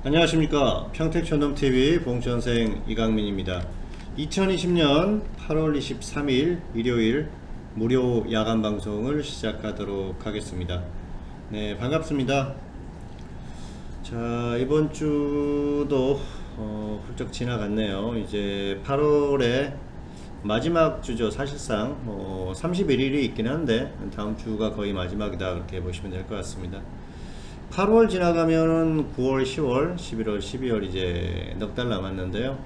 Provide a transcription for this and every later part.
안녕하십니까. 평택촌놈TV 봉천생 이강민입니다. 2020년 8월 23일 일요일 무료 야간 방송을 시작하도록 하겠습니다. 네, 반갑습니다. 자, 이번 주도 훌쩍 지나갔네요. 이제 8월의 마지막 주죠. 사실상 31일이 있긴 한데 다음 주가 거의 마지막이다, 그렇게 보시면 될 것 같습니다. 8월 지나가면은 9월, 10월, 11월, 12월 이제 넉 달 남았는데요.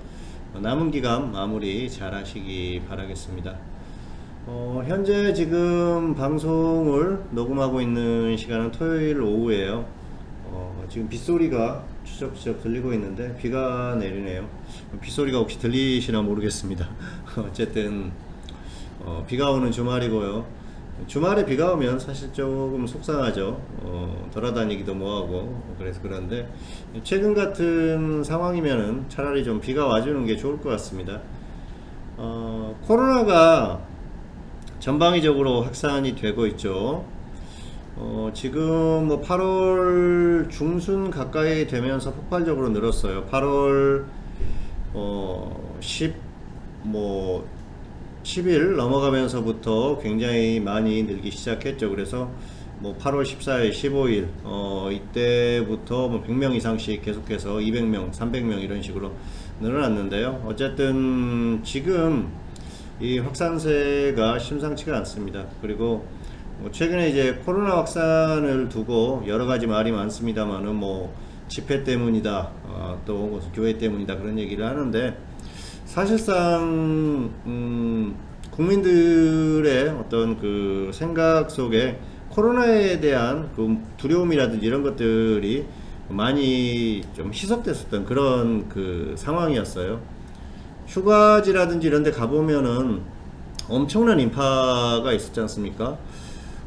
남은 기간 마무리 잘 하시기 바라겠습니다. 현재 지금 방송을 녹음하고 있는 시간은 토요일 오후에요. 지금 빗소리가 추적추적 들리고 있는데 비가 내리네요. 빗소리가 혹시 들리시나 모르겠습니다. 어쨌든 비가 오는 주말이고요. 주말에 비가 오면 사실 조금 속상하죠. 돌아다니기도 뭐하고 그래서 그런데 최근 같은 상황이면은 차라리 좀 비가 와주는 게 좋을 것 같습니다. 코로나가 전방위적으로 확산이 되고 있죠. 지금 뭐 8월 중순 가까이 되면서 폭발적으로 늘었어요. 8월 10일 넘어가면서부터 굉장히 많이 늘기 시작했죠. 그래서 뭐 8월 14일, 15일 이때부터 뭐 100명 이상씩 계속해서 200명, 300명 이런 식으로 늘어났는데요. 어쨌든 지금 이 확산세가 심상치가 않습니다. 그리고 최근에 이제 코로나 확산을 두고 여러 가지 말이 많습니다만은 뭐 집회 때문이다, 또 교회 때문이다, 그런 얘기를 하는데 사실상 국민들의 어떤 그 생각 속에 코로나에 대한 그 두려움이라든지 이런 것들이 많이 좀 희석됐었던 그런 그 상황이었어요. 휴가지라든지 이런 데 가보면은 엄청난 인파가 있었지 않습니까?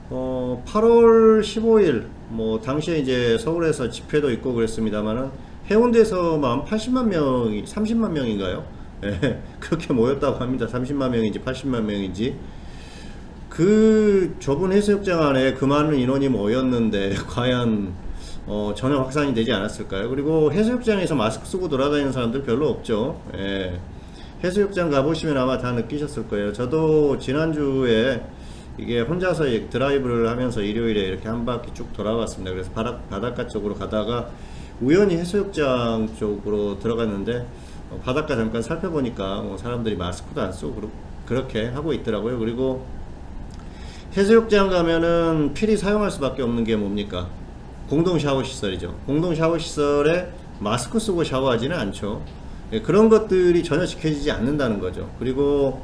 8월 15일 뭐 당시에 이제 서울에서 집회도 있고 그랬습니다만은 해운대에서만 80만 명이 30만 명인가요? 예, 그렇게 모였다고 합니다. 30만 명인지 80만 명인지. 그 좁은 해수욕장 안에 그 많은 인원이 모였는데 과연 전혀 확산이 되지 않았을까요? 그리고 해수욕장에서 마스크 쓰고 돌아다니는 사람들 별로 없죠. 예, 해수욕장 가보시면 아마 다 느끼셨을 거예요. 저도 지난주에 이게 혼자서 드라이브를 하면서 일요일에 이렇게 한 바퀴 쭉 돌아왔습니다. 그래서 바닷가 쪽으로 가다가 우연히 해수욕장 쪽으로 들어갔는데 바닷가 잠깐 살펴보니까 뭐 사람들이 마스크도 안 쓰고 그렇게 하고 있더라고요. 그리고 해수욕장 가면은 필히 사용할 수밖에 없는 게 뭡니까? 공동 샤워 시설이죠. 공동 샤워 시설에 마스크 쓰고 샤워하지는 않죠. 그런 것들이 전혀 지켜지지 않는다는 거죠. 그리고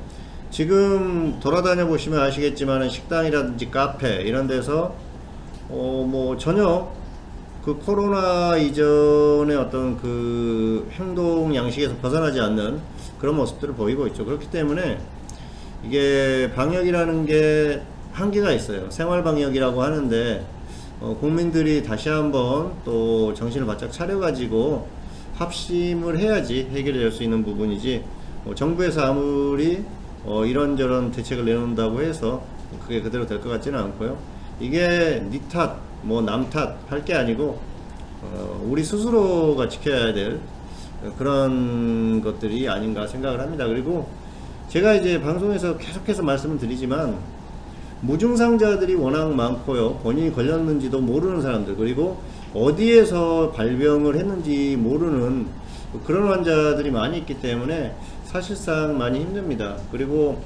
지금 돌아다녀 보시면 아시겠지만 식당이라든지 카페 이런 데서 뭐 전혀 그 코로나 이전의 어떤 그 행동 양식에서 벗어나지 않는 그런 모습들을 보이고 있죠. 그렇기 때문에 이게 방역이라는 게 한계가 있어요. 생활 방역이라고 하는데 국민들이 다시 한번 또 정신을 바짝 차려가지고 합심을 해야지 해결될 수 있는 부분이지, 정부에서 아무리 이런저런 대책을 내놓는다고 해서 그게 그대로 될 것 같지는 않고요. 이게 니 탓, 뭐 남 탓 할 게 아니고 우리 스스로가 지켜야 될 그런 것들이 아닌가 생각을 합니다. 그리고 제가 이제 방송에서 계속해서 말씀을 드리지만 무증상자들이 워낙 많고요. 본인이 걸렸는지도 모르는 사람들, 그리고 어디에서 발병을 했는지 모르는 그런 환자들이 많이 있기 때문에 사실상 많이 힘듭니다. 그리고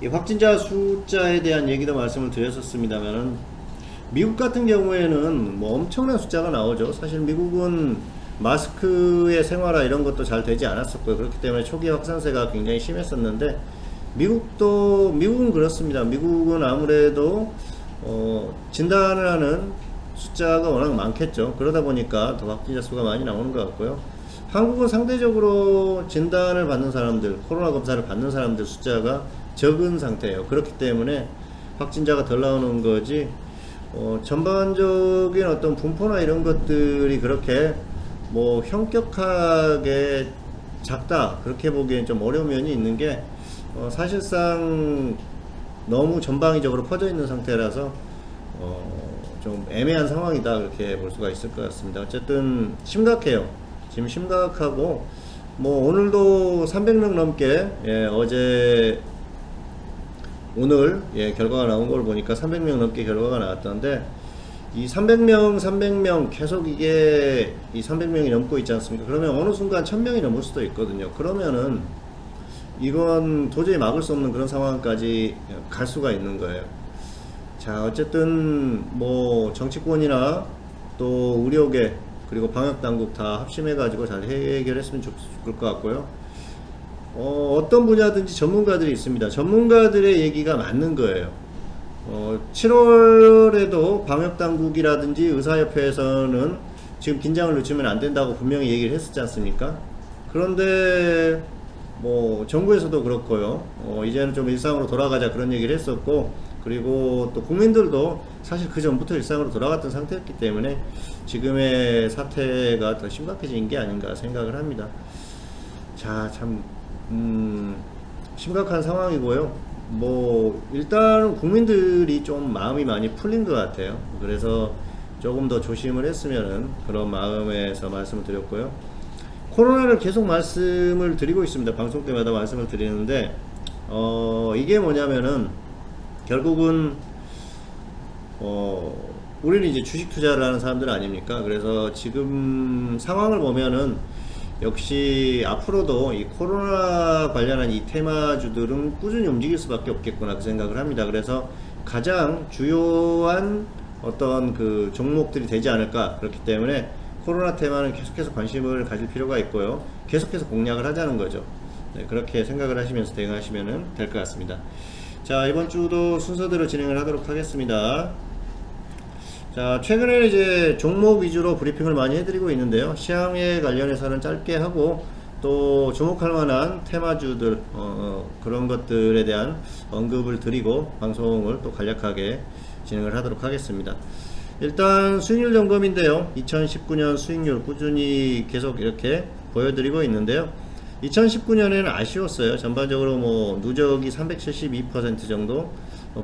이 확진자 숫자에 대한 얘기도 말씀을 드렸었습니다만은 미국 같은 경우에는 뭐 엄청난 숫자가 나오죠. 사실 미국은 마스크의 생활화 이런 것도 잘 되지 않았었고요. 그렇기 때문에 초기 확산세가 굉장히 심했었는데 미국은 그렇습니다. 미국은 아무래도 진단을 하는 숫자가 워낙 많겠죠. 그러다 보니까 더 확진자 수가 많이 나오는 것 같고요. 한국은 상대적으로 진단을 받는 사람들, 코로나 검사를 받는 사람들 숫자가 적은 상태예요. 그렇기 때문에 확진자가 덜 나오는 거지, 전반적인 어떤 분포나 이런 것들이 그렇게 뭐 현격하게 작다, 그렇게 보기엔 좀 어려운 면이 있는 게, 사실상 너무 전방위적으로 퍼져 있는 상태라서 좀 애매한 상황이다 그렇게 볼 수가 있을 것 같습니다. 어쨌든 심각해요. 지금 심각하고 뭐 오늘도 300명 넘게 어제 오늘 결과가 나온 걸 보니까 300명 넘게 결과가 나왔던데 이 300명 계속 이게 이 300명이 넘고 있지 않습니까? 그러면 어느 순간 1000명이 넘을 수도 있거든요. 그러면은 이건 도저히 막을 수 없는 그런 상황까지 갈 수가 있는 거예요. 자, 어쨌든 뭐 정치권이나 또 의료계 그리고 방역당국 다 합심해 가지고 잘 해결했으면 좋을 것 같고요. 어떤 분야든지 전문가들이 있습니다. 전문가들의 얘기가 맞는 거예요. 7월에도 방역당국이라든지 의사협회에서는 지금 긴장을 늦추면 안 된다고 분명히 얘기를 했었지 않습니까? 그런데 뭐 정부에서도 그렇고요. 이제는 좀 일상으로 돌아가자 그런 얘기를 했었고, 그리고 또 국민들도 사실 그 전부터 일상으로 돌아갔던 상태였기 때문에 지금의 사태가 더 심각해진 게 아닌가 생각을 합니다. 자, 참 심각한 상황이고요. 뭐 일단 국민들이 좀 마음이 많이 풀린 것 같아요. 그래서 조금 더 조심을 했으면은 그런 마음에서 말씀을 드렸고요. 코로나를 계속 말씀을 드리고 있습니다. 방송 때마다 말씀을 드리는데 이게 뭐냐면은 결국은 우리는 이제 주식 투자를 하는 사람들 아닙니까? 그래서 지금 상황을 보면은 역시 앞으로도 이 코로나 관련한 이 테마주들은 꾸준히 움직일 수밖에 없겠구나 그 생각을 합니다. 그래서 가장 주요한 어떤 그 종목들이 되지 않을까. 그렇기 때문에 코로나 테마는 계속해서 관심을 가질 필요가 있고요. 계속해서 공략을 하자는 거죠. 네, 그렇게 생각을 하시면서 대응하시면 될 것 같습니다. 자, 이번 주도 순서대로 진행을 하도록 하겠습니다. 자, 최근에 이제 종목 위주로 브리핑을 많이 해드리고 있는데요. 시황에 관련해서는 짧게 하고 또 주목할 만한 테마주들 그런 것들에 대한 언급을 드리고 방송을 또 간략하게 진행을 하도록 하겠습니다. 일단 수익률 점검인데요. 2019년 수익률 꾸준히 계속 이렇게 보여드리고 있는데요. 2019년에는 아쉬웠어요. 전반적으로 뭐 누적이 372% 정도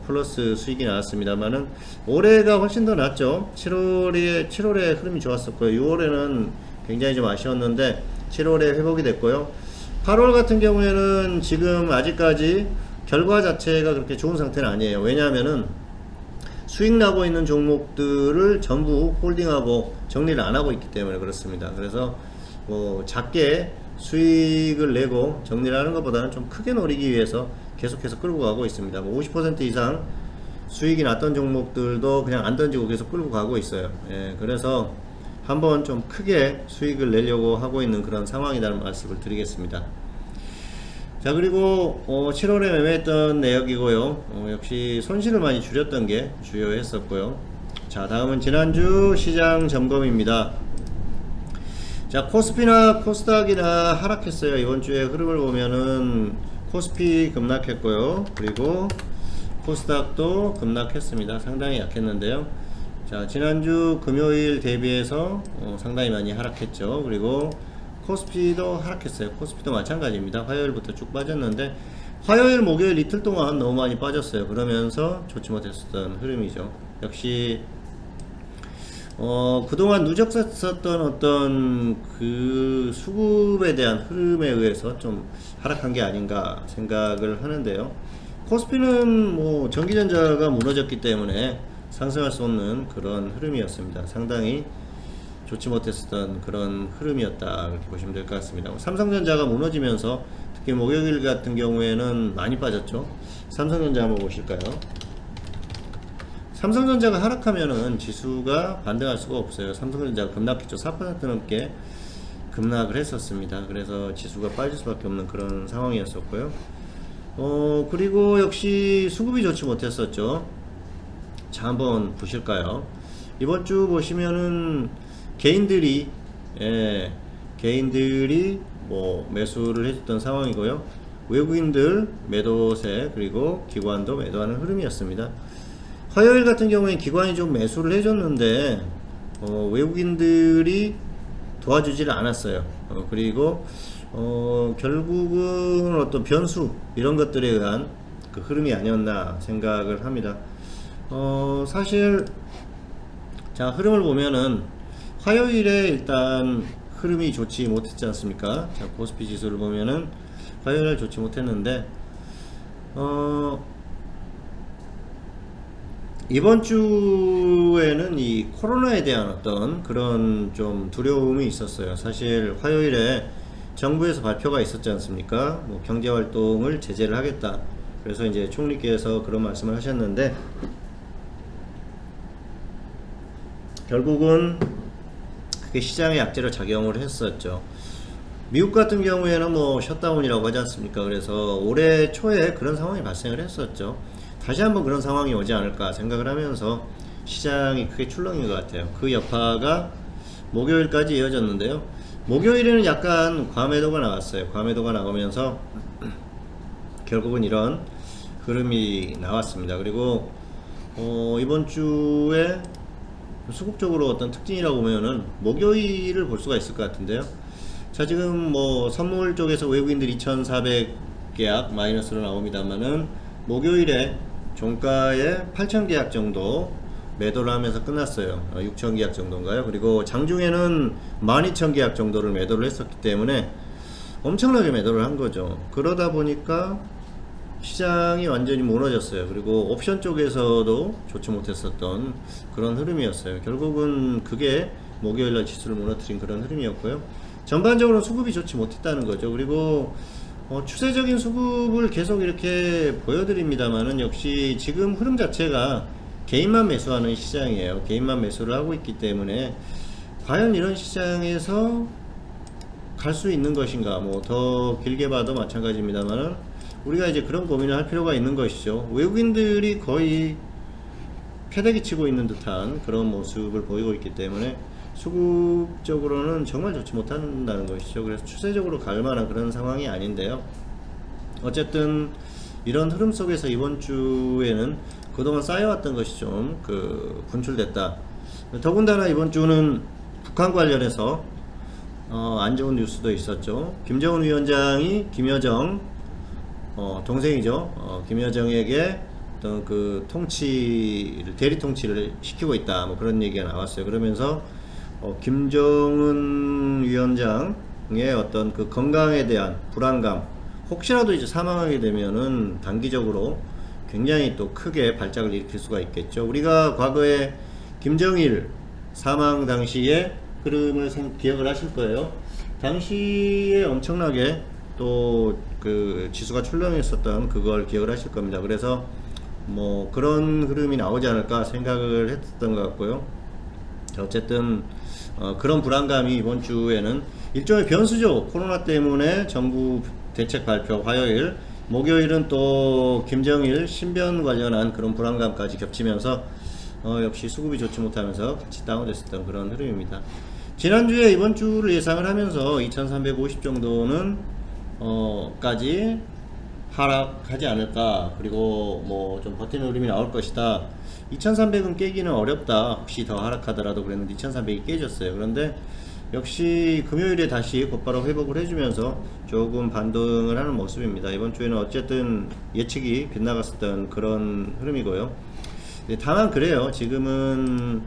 플러스 수익이 나왔습니다만은 올해가 훨씬 더 낫죠. 7월에 흐름이 좋았었고요. 6월에는 굉장히 좀 아쉬웠는데 7월에 회복이 됐고요. 8월 같은 경우에는 지금 아직까지 결과 자체가 그렇게 좋은 상태는 아니에요. 왜냐하면은 수익 나고 있는 종목들을 전부 홀딩하고 정리를 안 하고 있기 때문에 그렇습니다. 그래서 뭐 작게 수익을 내고 정리를 하는 것보다는 좀 크게 노리기 위해서 계속해서 끌고 가고 있습니다. 뭐 50% 이상 수익이 났던 종목들도 그냥 안 던지고 계속 끌고 가고 있어요. 그래서 한번 좀 크게 수익을 내려고 하고 있는 그런 상황이라는 말씀을 드리겠습니다. 자, 그리고 7월에 매매했던 내역이고요. 역시 손실을 많이 줄였던 게 주요했었고요. 자, 다음은 지난주 시장 점검입니다. 자, 코스피나 코스닥이나 하락했어요. 이번 주에 흐름을 보면은 코스피 급락했고요. 그리고 코스닥도 급락했습니다. 상당히 약했는데요. 자, 지난주 금요일 대비해서 상당히 많이 하락했죠. 그리고 코스피도 하락했어요. 코스피도 마찬가지입니다. 화요일부터 쭉 빠졌는데 화요일, 목요일 이틀 동안 너무 많이 빠졌어요. 그러면서 좋지 못했었던 흐름이죠. 역시 그동안 누적했었던 어떤 그 수급에 대한 흐름에 의해서 좀 하락한 게 아닌가 생각을 하는데요. 코스피는 뭐 전기전자가 무너졌기 때문에 상승할 수 없는 그런 흐름이었습니다. 상당히 좋지 못했었던 그런 흐름이었다 그렇게 보시면 될 것 같습니다. 삼성전자가 무너지면서 특히 목요일 같은 경우에는 많이 빠졌죠. 삼성전자 한번 보실까요? 삼성전자가 하락하면은 지수가 반등할 수가 없어요. 삼성전자가 급락했죠. 4% 넘게 급락을 했었습니다. 그래서 지수가 빠질 수밖에 없는 그런 상황이었었고요. 그리고 역시 수급이 좋지 못했었죠. 자, 한번 보실까요? 이번 주 보시면은 개인들이 뭐 매수를 해줬던 상황이고요. 외국인들 매도세 그리고 기관도 매도하는 흐름이었습니다. 화요일 같은 경우에 기관이 좀 매수를 해줬는데 외국인들이 도와주지를 않았어요. 그리고 결국은 어떤 변수 이런 것들에 의한 그 흐름이 아니었나 생각을 합니다. 사실 자, 흐름을 보면은 화요일에 일단 흐름이 좋지 못했지 않습니까? 자, 코스피 지수를 보면은 화요일에 좋지 못했는데 이번 주에는 이 코로나에 대한 어떤 그런 좀 두려움이 있었어요. 사실 화요일에 정부에서 발표가 있었지 않습니까? 뭐 경제활동을 제재를 하겠다. 그래서 이제 총리께서 그런 말씀을 하셨는데, 결국은 그게 시장의 약재로 작용을 했었죠. 미국 같은 경우에는 뭐 셧다운이라고 하지 않습니까? 그래서 올해 초에 그런 상황이 발생을 했었죠. 다시 한번 그런 상황이 오지 않을까 생각을 하면서 시장이 크게 출렁인 것 같아요. 그 여파가 목요일까지 이어졌는데요. 목요일에는 약간 과매도가 나왔어요. 과매도가 나오면서 결국은 이런 흐름이 나왔습니다. 그리고 이번 주에 수급적으로 어떤 특징이라고 보면은 목요일을 볼 수가 있을 것 같은데요. 자, 지금 뭐 선물 쪽에서 외국인들 2,400계약 마이너스로 나옵니다만은 목요일에 종가에 8,000계약 정도 매도를 하면서 끝났어요. 6,000계약 정도인가요? 그리고 장중에는 12,000계약 정도를 매도를 했었기 때문에 엄청나게 매도를 한 거죠. 그러다 보니까 시장이 완전히 무너졌어요. 그리고 옵션 쪽에서도 좋지 못했었던 그런 흐름이었어요. 결국은 그게 목요일날 지수를 무너뜨린 그런 흐름이었고요. 전반적으로 수급이 좋지 못했다는 거죠. 그리고 추세적인 수급을 계속 이렇게 보여드립니다만은 역시 지금 흐름 자체가 개인만 매수하는 시장이에요. 개인만 매수를 하고 있기 때문에 과연 이런 시장에서 갈 수 있는 것인가, 뭐 더 길게 봐도 마찬가지입니다만은 우리가 이제 그런 고민을 할 필요가 있는 것이죠. 외국인들이 거의 패대기 치고 있는 듯한 그런 모습을 보이고 있기 때문에 수급적으로는 정말 좋지 못한다는 것이죠. 그래서 추세적으로 갈 만한 그런 상황이 아닌데요. 어쨌든 이런 흐름 속에서 이번 주에는 그동안 쌓여왔던 것이 좀 분출됐다. 더군다나 이번 주는 북한 관련해서 안 좋은 뉴스도 있었죠. 김정은 위원장이 김여정 동생이죠. 김여정에게 어떤 그 통치를, 대리 통치를 시키고 있다, 뭐 그런 얘기가 나왔어요. 그러면서 김정은 위원장의 어떤 그 건강에 대한 불안감, 혹시라도 이제 사망하게 되면은 단기적으로 굉장히 또 크게 발작을 일으킬 수가 있겠죠. 우리가 과거에 김정일 사망 당시에 흐름을 기억을 하실 거예요. 당시에 엄청나게 또 그 지수가 출렁했었던 그걸 기억을 하실 겁니다. 그래서 뭐 그런 흐름이 나오지 않을까 생각을 했었던 것 같고요. 어쨌든 그런 불안감이 이번 주에는 일종의 변수죠. 코로나 때문에 정부 대책 발표 화요일, 목요일은 또 김정일 신변 관련한 그런 불안감까지 겹치면서 역시 수급이 좋지 못하면서 같이 다운됐었던 그런 흐름입니다. 지난주에 이번 주를 예상을 하면서 2350 정도는 까지 하락하지 않을까, 그리고 뭐 좀 버티는 흐름이 나올 것이다. 2300은 깨기는 어렵다, 혹시 더 하락하더라도. 그랬는데 2300이 깨졌어요. 그런데 역시 금요일에 다시 곧바로 회복을 해주면서 조금 반등을 하는 모습입니다. 이번 주에는 어쨌든 예측이 빗나갔었던 그런 흐름이고요. 다만 그래요, 지금은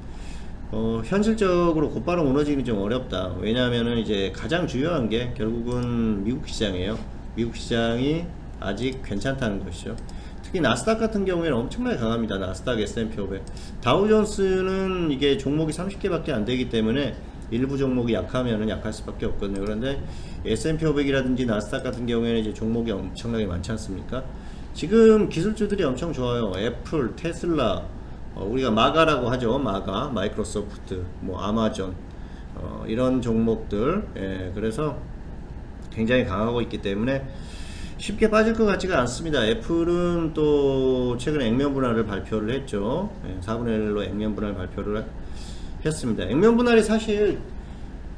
현실적으로 곧바로 무너지기 좀 어렵다. 왜냐하면은 이제 가장 중요한 게 결국은 미국 시장이에요. 미국 시장이 아직 괜찮다는 것이죠. 특히 나스닥 같은 경우에는 엄청나게 강합니다. 나스닥, S&P 500. 다우존스는 이게 종목이 30개밖에 안 되기 때문에 일부 종목이 약하면은 약할 수밖에 없거든요. 그런데 S&P 500이라든지 나스닥 같은 경우에는 이제 종목이 엄청나게 많지 않습니까? 지금 기술주들이 엄청 좋아요. 애플, 테슬라, 우리가 마가라고 하죠. 마가, 마이크로소프트, 뭐 아마존, 이런 종목들. 예, 그래서 굉장히 강하고 있기 때문에 쉽게 빠질 것 같지가 않습니다. 애플은 또 최근에 액면 분할을 발표를 했죠. 예, 4분의 1로 액면 분할 발표를 했습니다. 액면 분할이 사실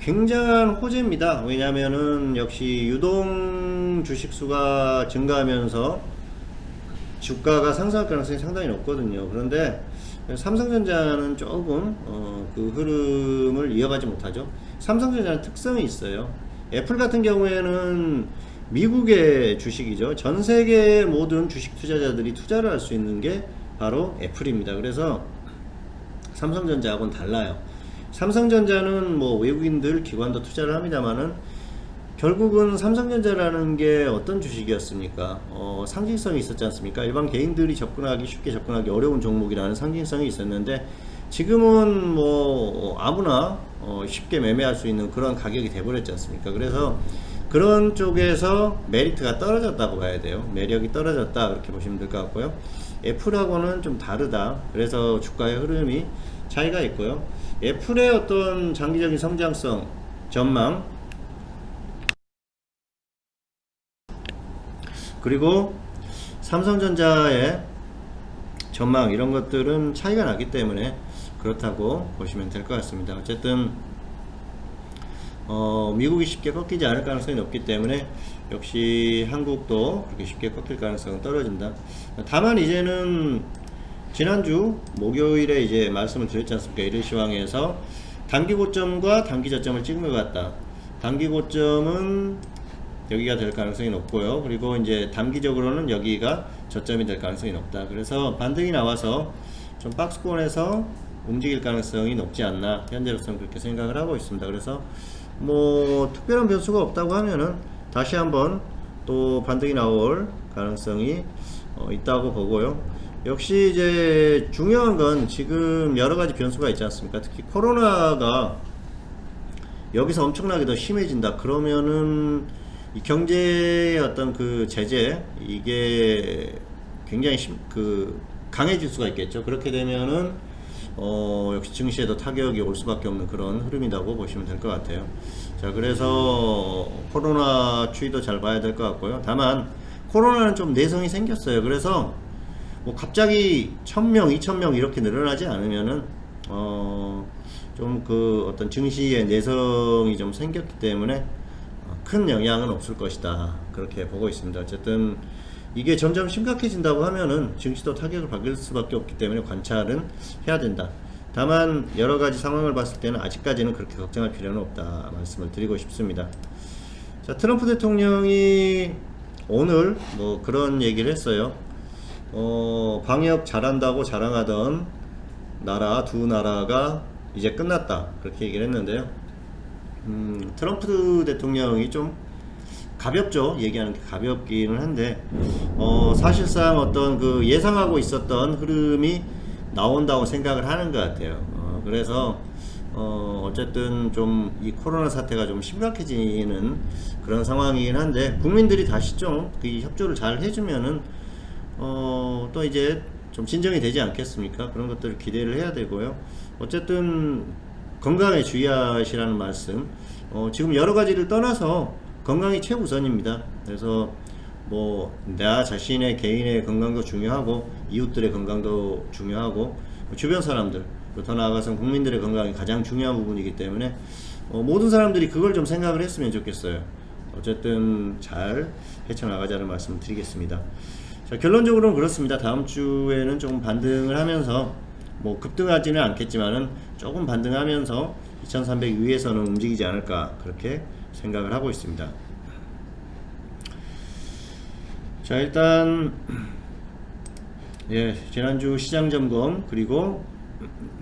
굉장한 호재입니다. 왜냐하면은 역시 유동 주식수가 증가하면서 주가가 상승할 가능성이 상당히 높거든요. 그런데 삼성전자는 조금 그 흐름을 이어가지 못하죠. 삼성전자는 특성이 있어요. 애플 같은 경우에는 미국의 주식이죠. 전 세계 모든 주식 투자자들이 투자를 할 수 있는 게 바로 애플입니다. 그래서 삼성전자하고는 달라요. 삼성전자는 뭐 외국인들 기관도 투자를 합니다만은 결국은 삼성전자라는 게 어떤 주식이었습니까? 상징성이 있었지 않습니까? 일반 개인들이 쉽게 접근하기 어려운 종목이라는 상징성이 있었는데 지금은 뭐 아무나 쉽게 매매할 수 있는 그런 가격이 돼버렸지 않습니까? 그래서 그런 쪽에서 메리트가 떨어졌다고 봐야 돼요. 매력이 떨어졌다 그렇게 보시면 될 것 같고요. 애플하고는 좀 다르다. 그래서 주가의 흐름이 차이가 있고요. 애플의 어떤 장기적인 성장성 전망, 그리고 삼성전자의 전망, 이런 것들은 차이가 나기 때문에 그렇다고 보시면 될 것 같습니다. 어쨌든 미국이 쉽게 꺾이지 않을 가능성이 높기 때문에 역시 한국도 그렇게 쉽게 꺾일 가능성은 떨어진다. 다만 이제는 지난주 목요일에 이제 말씀을 드렸지 않습니까? 이르시황에서 단기 고점과 단기 저점을 찍은 것 같다. 단기 고점은 여기가 될 가능성이 높고요. 그리고 이제 단기적으로는 여기가 저점이 될 가능성이 높다. 그래서 반등이 나와서 좀 박스권에서 움직일 가능성이 높지 않나, 현재로서는 그렇게 생각을 하고 있습니다. 그래서 뭐 특별한 변수가 없다고 하면은 다시 한번 또 반등이 나올 가능성이 있다고 보고요. 역시 이제 중요한 건 지금 여러 가지 변수가 있지 않습니까? 특히 코로나가 여기서 엄청나게 더 심해진다. 그러면은 이 경제의 어떤 그 제재, 이게 굉장히 강해질 수가 있겠죠. 그렇게 되면은 역시 증시에도 타격이 올 수밖에 없는 그런 흐름이라고 보시면 될 것 같아요. 자, 그래서 코로나 추이도 잘 봐야 될 것 같고요. 다만 코로나는 좀 내성이 생겼어요. 그래서 뭐 갑자기 1000명, 2000명 이렇게 늘어나지 않으면은 좀 어떤 증시의 내성이 좀 생겼기 때문에 큰 영향은 없을 것이다, 그렇게 보고 있습니다. 어쨌든 이게 점점 심각해진다고 하면은 증시도 타격을 받을 수밖에 없기 때문에 관찰은 해야 된다. 다만 여러가지 상황을 봤을 때는 아직까지는 그렇게 걱정할 필요는 없다 말씀을 드리고 싶습니다. 자, 트럼프 대통령이 오늘 뭐 그런 얘기를 했어요. 방역 잘한다고 자랑하던 두 나라가 이제 끝났다, 그렇게 얘기를 했는데요. 트럼프 대통령이 좀 가볍죠. 얘기하는 게 가볍기는 한데 사실상 어떤 예상하고 있었던 흐름이 나온다고 생각을 하는 것 같아요. 그래서 어쨌든 좀 이 코로나 사태가 좀 심각해지는 그런 상황이긴 한데, 국민들이 다시 좀 협조를 잘 해주면은 또 이제 좀 진정이 되지 않겠습니까? 그런 것들을 기대를 해야 되고요. 어쨌든 건강에 주의하시라는 말씀. 지금 여러 가지를 떠나서 건강이 최우선입니다. 그래서 뭐 나 자신의 개인의 건강도 중요하고 이웃들의 건강도 중요하고 주변 사람들, 더 나아가서 국민들의 건강이 가장 중요한 부분이기 때문에 모든 사람들이 그걸 좀 생각을 했으면 좋겠어요. 어쨌든 잘 헤쳐나가자는 말씀을 드리겠습니다. 자, 결론적으로는 그렇습니다. 다음 주에는 조금 반등을 하면서 뭐 급등하지는 않겠지만은 조금 반등하면서 2300 위에서는 움직이지 않을까, 그렇게 생각을 하고 있습니다. 자, 일단 지난주 시장 점검 그리고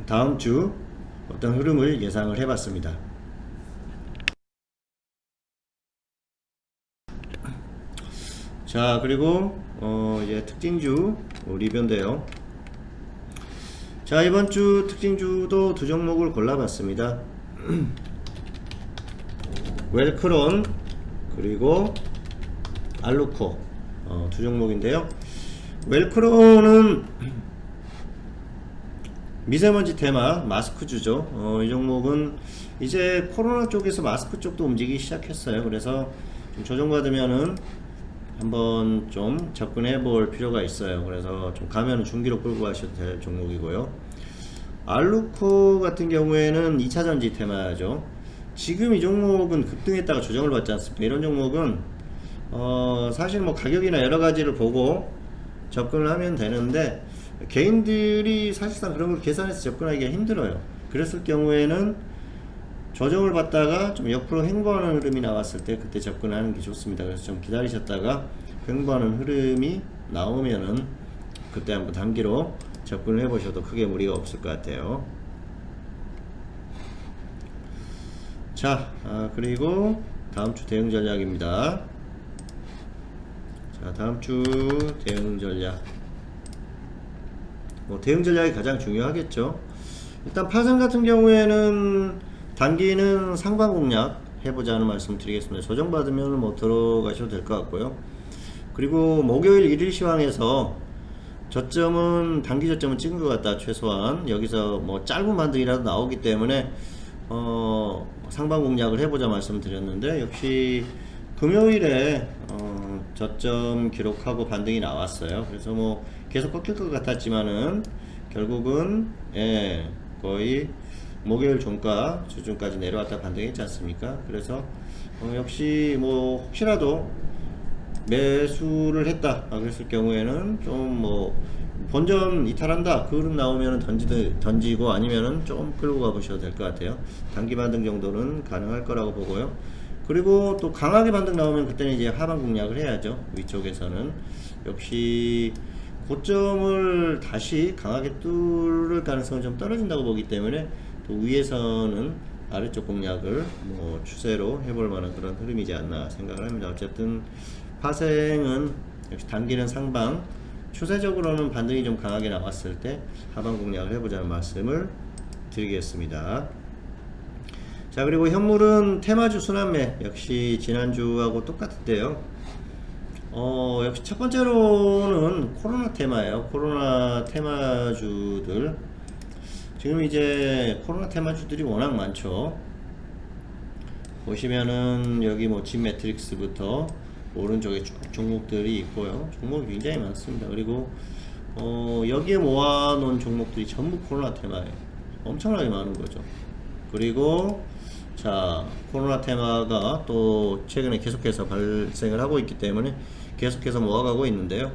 다음 주 어떤 흐름을 예상을 해봤습니다. 자, 그리고 이제 특징주 리뷰인데요. 자, 이번 주 특징주도 두 종목을 골라봤습니다. 웰크론 그리고 알루코 두 종목인데요. 웰크론은 미세먼지 테마 마스크주죠. 이 종목은 이제 코로나 쪽에서 마스크 쪽도 움직이기 시작했어요. 그래서 좀 조정받으면은 한번 좀 접근해 볼 필요가 있어요. 그래서 좀 가면은 중기로 끌고 가셔도 될 종목이고요. 알루코 같은 경우에는 2차전지 테마죠. 지금 이 종목은 급등했다가 조정을 받지 않습니까? 이런 종목은 사실 뭐 가격이나 여러 가지를 보고 접근을 하면 되는데, 개인들이 사실상 그런 걸 계산해서 접근하기가 힘들어요. 그랬을 경우에는 조정을 받다가 좀 옆으로 횡보하는 흐름이 나왔을 때 그때 접근하는 게 좋습니다. 그래서 좀 기다리셨다가 횡보하는 흐름이 나오면은 그때 한번 단기로 접근을 해보셔도 크게 무리가 없을 것 같아요. 자, 그리고 다음 주 대응 전략입니다. 자, 다음 주 대응 전략. 대응 전략이 가장 중요하겠죠. 일단 파생 같은 경우에는 단기는 상방 공략 해보자는 말씀 드리겠습니다. 조정받으면 뭐 들어가셔도 될 것 같고요. 그리고 목요일 1일 시황에서 저점은 단기 저점은 찍은 것 같다. 최소한 여기서 뭐 짧은 반등이라도 나오기 때문에 상방 공략을 해보자 말씀드렸는데, 역시 금요일에 저점 기록하고 반등이 나왔어요. 그래서 뭐 계속 꺾일 것 같았지만은 결국은 거의 목요일 종가 주중까지 내려왔다 반등했지 않습니까? 그래서 역시 뭐 혹시라도 매수를 했다 그랬을 경우에는 좀 뭐 본전 이탈한다 그 흐름 나오면은 던지고 아니면은 좀 끌고 가보셔도 될 것 같아요. 단기 반등 정도는 가능할 거라고 보고요. 그리고 또 강하게 반등 나오면 그때는 이제 하방 공략을 해야죠. 위쪽에서는 역시 고점을 다시 강하게 뚫을 가능성은 좀 떨어진다고 보기 때문에 또 위에서는 아래쪽 공략을 뭐 추세로 해볼 만한 그런 흐름이지 않나 생각을 합니다. 어쨌든 파생은 역시 단기는 상방, 추세적으로는 반등이 좀 강하게 나왔을 때 하방 공략을 해보자는 말씀을 드리겠습니다. 자, 그리고 현물은 테마주 순환매 역시 지난주하고 똑같은데요. 역시 첫 번째로는 코로나 테마예요. 코로나 테마주들 지금 이제 코로나 테마주들이 워낙 많죠. 보시면은 여기 뭐 진 매트릭스부터 오른쪽에 쭉 종목들이 있고요. 종목이 굉장히 많습니다. 그리고 여기에 모아놓은 종목들이 전부 코로나 테마예요. 엄청나게 많은 거죠. 그리고 자, 코로나 테마가 또 최근에 계속해서 발생을 하고 있기 때문에 계속해서 모아가고 있는데요.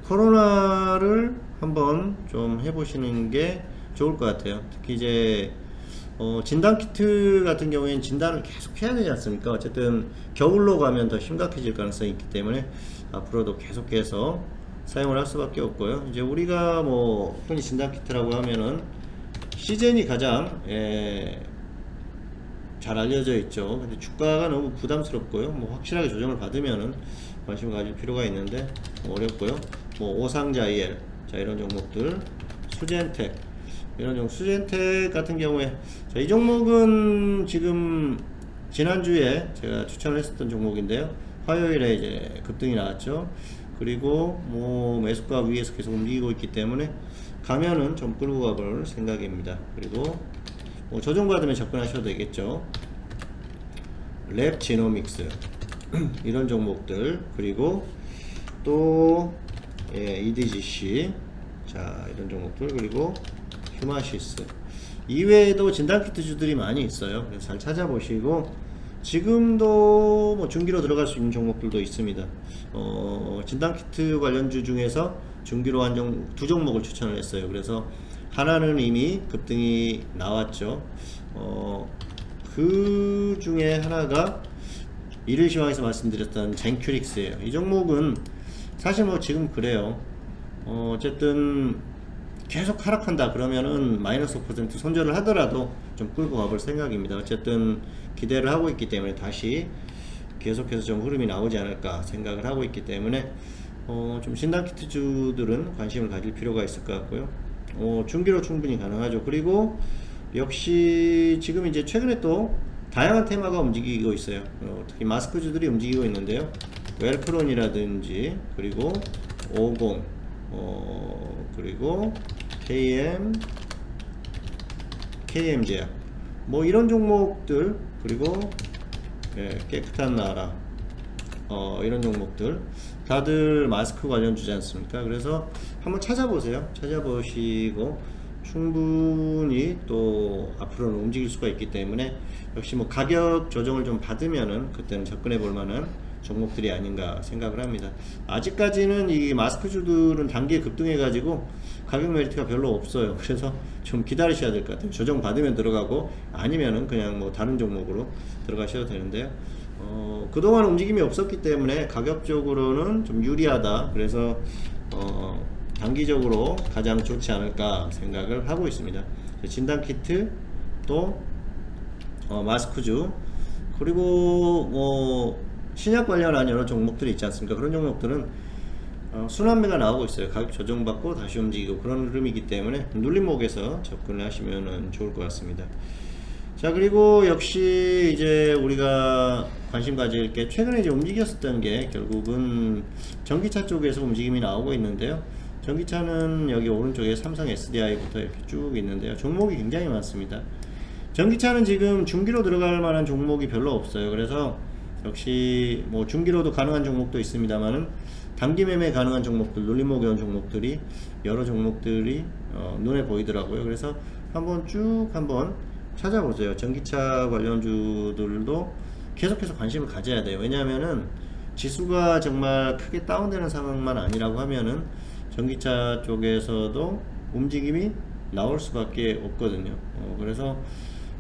코로나를 한번 좀 해보시는 게 좋을 것 같아요. 특히 이제 진단키트 같은 경우에는 진단을 계속 해야 되지 않습니까? 어쨌든 겨울로 가면 더 심각해질 가능성이 있기 때문에 앞으로도 계속해서 사용을 할 수밖에 없고요. 이제 우리가 뭐 흔히 진단키트라고 하면은 시젠이 가장 잘 알려져 있죠. 근데 주가가 너무 부담스럽고요. 뭐 확실하게 조정을 받으면은 관심을 가질 필요가 있는데 어렵고요. 뭐 오상자이엘, 자 이런 종목들, 수젠텍 이런 종목, 수젠텍 같은 경우에 자, 이 종목은 지금 지난주에 제가 추천을 했었던 종목인데요. 화요일에 이제 급등이 나왔죠. 그리고 뭐 매수가 위에서 계속 움직이고 있기 때문에 가면은 좀 끌고 가볼 생각입니다. 그리고 뭐 조정받으면 접근하셔도 되겠죠. 랩지노믹스 이런 종목들, 그리고 또 EDGC 자 이런 종목들, 그리고 휴마시스 이외에도 진단키트주들이 많이 있어요. 그래서 잘 찾아보시고 지금도 뭐 중기로 들어갈 수 있는 종목들도 있습니다. 진단키트 관련주 중에서 중기로 한 두 종목을 추천을 했어요. 그래서 하나는 이미 급등이 나왔죠. 그 중에 하나가 일일 시황에서 말씀드렸던 젠큐릭스예요. 이 종목은 사실 뭐 지금 그래요. 어쨌든 계속 하락한다 그러면은 마이너스 5% 손절을 하더라도 좀 끌고 가볼 생각입니다. 어쨌든 기대를 하고 있기 때문에 다시 계속해서 좀 흐름이 나오지 않을까 생각을 하고 있기 때문에 좀 진단키트주들은 관심을 가질 필요가 있을 것 같고요. 중기로 충분히 가능하죠. 그리고 역시 지금 이제 최근에 또 다양한 테마가 움직이고 있어요. 특히 마스크주들이 움직이고 있는데요. 웰크론이라든지 그리고 50 그리고 KM제약 뭐 이런 종목들, 그리고 깨끗한 나라 이런 종목들 다들 마스크 관련 주지 않습니까? 그래서 한번 찾아보세요. 찾아보시고 충분히 또 앞으로는 움직일 수가 있기 때문에 역시 뭐 가격 조정을 좀 받으면은 그때는 접근해 볼 만한 종목들이 아닌가 생각을 합니다. 아직까지는 이 마스크주들은 단기에 급등해 가지고 가격 메리트가 별로 없어요. 그래서 좀 기다리셔야 될 것 같아요. 조정 받으면 들어가고 아니면은 그냥 뭐 다른 종목으로 들어가셔도 되는데요. 그동안 움직임이 없었기 때문에 가격적으로는 좀 유리하다. 그래서 단기적으로 가장 좋지 않을까 생각을 하고 있습니다. 진단키트 또 마스크주 그리고 뭐 신약 관련한 여러 종목들이 있지 않습니까? 그런 종목들은 순환매가 나오고 있어요. 가격 조정받고 다시 움직이고 그런 흐름이기 때문에 눌림목에서 접근을 하시면 좋을 것 같습니다. 자, 그리고 역시 이제 우리가 관심 가질 게 최근에 이제 움직였었던 게 결국은 전기차 쪽에서 움직임이 나오고 있는데요. 전기차는 여기 오른쪽에 삼성 SDI부터 이렇게 쭉 있는데요. 종목이 굉장히 많습니다. 전기차는 지금 중기로 들어갈 만한 종목이 별로 없어요. 그래서 역시 뭐 중기로도 가능한 종목도 있습니다만은 단기 매매 가능한 종목들, 눌림목에 온 종목들이 여러 종목들이 눈에 보이더라고요. 그래서 한번 찾아보세요. 전기차 관련주들도 계속해서 관심을 가져야 돼요. 왜냐하면은 지수가 정말 크게 다운되는 상황만 아니라고 하면은 전기차 쪽에서도 움직임이 나올 수밖에 없거든요. 그래서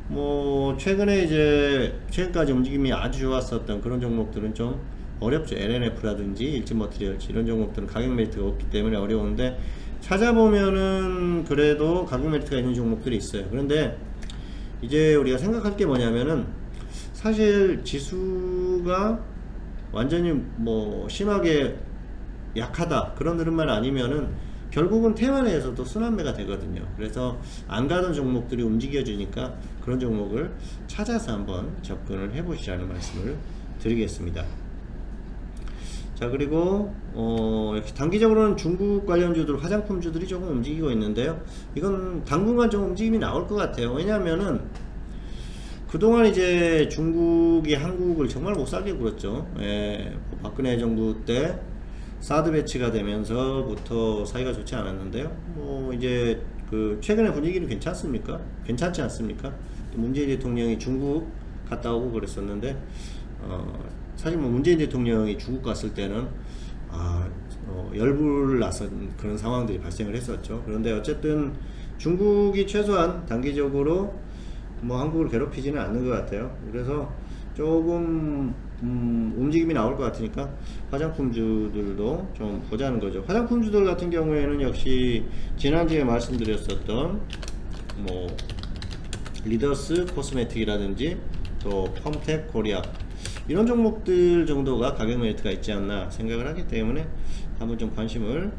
뭐 최근까지 움직임이 아주 좋았었던 그런 종목들은 좀 어렵죠. LNF라든지 일진머티리얼즈 이런 종목들은 가격 메리트가 없기 때문에 어려운데, 찾아보면은 그래도 가격 메리트가 있는 종목들이 있어요. 그런데 이제 우리가 생각할 게 뭐냐면은 사실 지수가 완전히 뭐 심하게 약하다 그런 흐름만 아니면은 결국은 테마 내에서도 순환매가 되거든요. 그래서 안 가던 종목들이 움직여주니까 그런 종목을 찾아서 한번 접근을 해보시라는 말씀을 드리겠습니다. 자, 그리고 역시 단기적으로는 중국 관련주들, 화장품주들이 조금 움직이고 있는데요. 이건 당분간 좀 움직임이 나올 것 같아요. 왜냐하면은 그동안 이제 중국이 한국을 정말 못 살게 굴었죠. 박근혜 정부 때 사드 배치가 되면서부터 사이가 좋지 않았는데요. 뭐 이제 그 최근에 분위기는 괜찮습니까? 괜찮지 않습니까? 문재인 대통령이 중국 갔다 오고 그랬었는데, 사실 뭐 문재인 대통령이 중국 갔을 때는 열불 나선 그런 상황들이 발생을 했었죠. 그런데 어쨌든 중국이 최소한 단기적으로 뭐 한국을 괴롭히지는 않는 것 같아요. 그래서 조금 움직임이 나올 것 같으니까 화장품주들도 좀 보자는 거죠. 화장품주들 같은 경우에는 역시 지난주에 말씀드렸었던 뭐 리더스 코스메틱이라든지 또 펌텍 코리아 이런 종목들 정도가 가격 메리트가 있지 않나 생각을 하기 때문에 한번 좀 관심을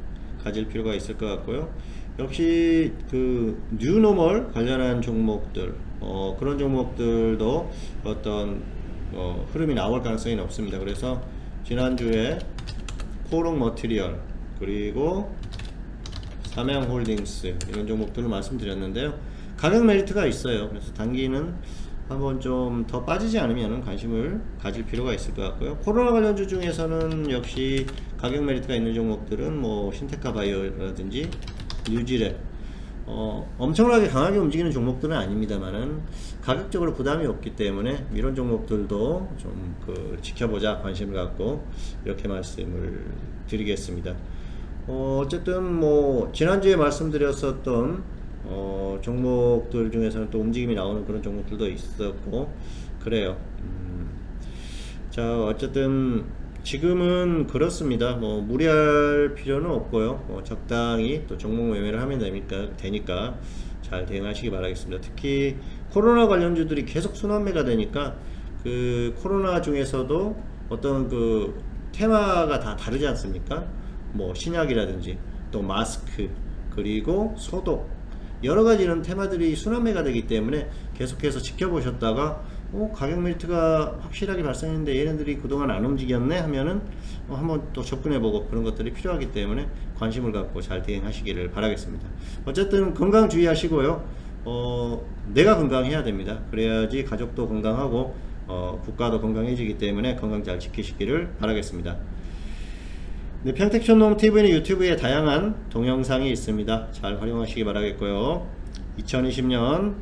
가질 필요가 있을 것 같고요. 역시 그 뉴노멀 관련한 종목들, 그런 종목들도 어떤 흐름이 나올 가능성이 높습니다. 그래서 지난주에 코롱 머티리얼 그리고 삼양홀딩스 이런 종목들을 말씀드렸는데요. 가격 메리트가 있어요. 그래서 단기는 한번 좀 더 빠지지 않으면 관심을 가질 필요가 있을 것 같고요. 코로나 관련주 중에서는 역시 가격 메리트가 있는 종목들은 뭐 신테카 바이오라든지 뉴지랩, 엄청나게 강하게 움직이는 종목들은 아닙니다만은 가격적으로 부담이 없기 때문에 이런 종목들도 좀 지켜보자 관심을 갖고 이렇게 말씀을 드리겠습니다. 어쨌든 뭐 지난주에 말씀드렸었던 종목들 중에서는 또 움직임이 나오는 그런 종목들도 있었고 그래요. 자, 어쨌든 지금은 그렇습니다. 뭐 무리할 필요는 없고요. 적당히 또 종목 매매를 하면 되니까 잘 대응하시기 바라겠습니다. 특히 코로나 관련주들이 계속 순환매가 되니까 그 코로나 중에서도 어떤 그 테마가 다 다르지 않습니까? 뭐 신약이라든지 또 마스크 그리고 소독 여러가지 이런 테마들이 순환매가 되기 때문에 계속해서 지켜보셨다가 가격 메리트가 확실하게 발생했는데 얘네들이 그동안 안 움직였네 하면은 한번 또 접근해보고 그런 것들이 필요하기 때문에 관심을 갖고 잘 대응하시기를 바라겠습니다. 어쨌든 건강 주의하시고요. 내가 건강해야 됩니다. 그래야지 가족도 건강하고 국가도 건강해지기 때문에 건강 잘 지키시기를 바라겠습니다. 네, 평택촌농TV는 유튜브에 다양한 동영상이 있습니다. 잘 활용하시기 바라겠고요. 2020년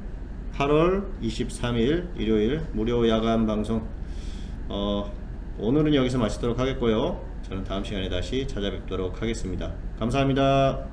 8월 23일 일요일 무료 야간 방송, 오늘은 여기서 마치도록 하겠고요. 저는 다음 시간에 다시 찾아뵙도록 하겠습니다. 감사합니다.